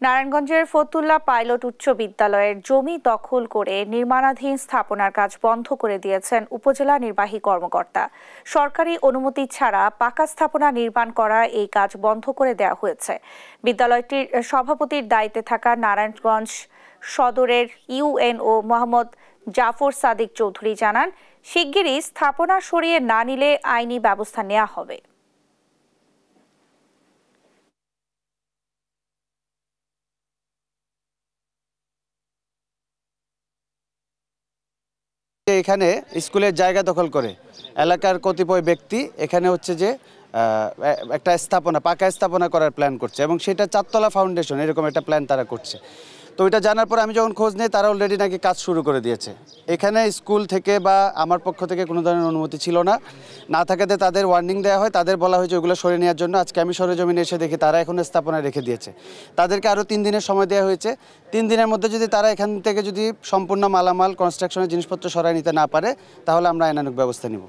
নারায়ণগঞ্জের ফতুল্লা পাইলট উচ্চ বিদ্যালয়ের জমি দখল করে নির্মাণাধীন স্থাপনার কাজ বন্ধ করে দিয়েছেন উপজেলা নির্বাহী কর্মকর্তা। সরকারি অনুমতি ছাড়া পাকা স্থাপনা নির্মাণ করা এই কাজ বন্ধ করে দেওয়া হয়েছে। বিদ্যালয়টির সভাপতির দায়িত্বে থাকা নারায়ণগঞ্জ সদরের ইউএনও মোহাম্মদ জাফর সাদিক চৌধুরী জানান, শিগগিরই স্থাপনা সরিয়ে না নিলে আইনি ব্যবস্থা নেওয়া হবে। এখানে স্কুলের জায়গা দখল করে এলাকার কতিপয় ব্যক্তি এখানে হচ্ছে যে একটা স্থাপনা পাকা স্থাপনা করার প্ল্যান করছে এবং সেটা চারতলা ফাউন্ডেশন এরকম একটা প্ল্যান তারা করছে। তো এটা জানার পর আমি যখন খোঁজ নিই তারা অলরেডি নাকি কাজ শুরু করে দিয়েছে। এখানে স্কুল থেকে বা আমার পক্ষ থেকে কোনো ধরনের অনুমতি ছিল না থাকাতে তাদের ওয়ার্নিং দেওয়া হয়, তাদের বলা হয়েছে ওগুলো সরিয়ে নেওয়ার জন্য। আজকে আমি সরেজমিনে এসে দেখি তারা এখন স্থাপনা রেখে দিয়েছে। তাদেরকে আরও 3 দিনের সময় দেওয়া হয়েছে। 3 দিনের মধ্যে যদি তারা এখান থেকে যদি সম্পূর্ণ মালামাল কনস্ট্রাকশনের জিনিসপত্র সরাই নিতে না পারে তাহলে আমরা আইনানুগ ব্যবস্থা নিব।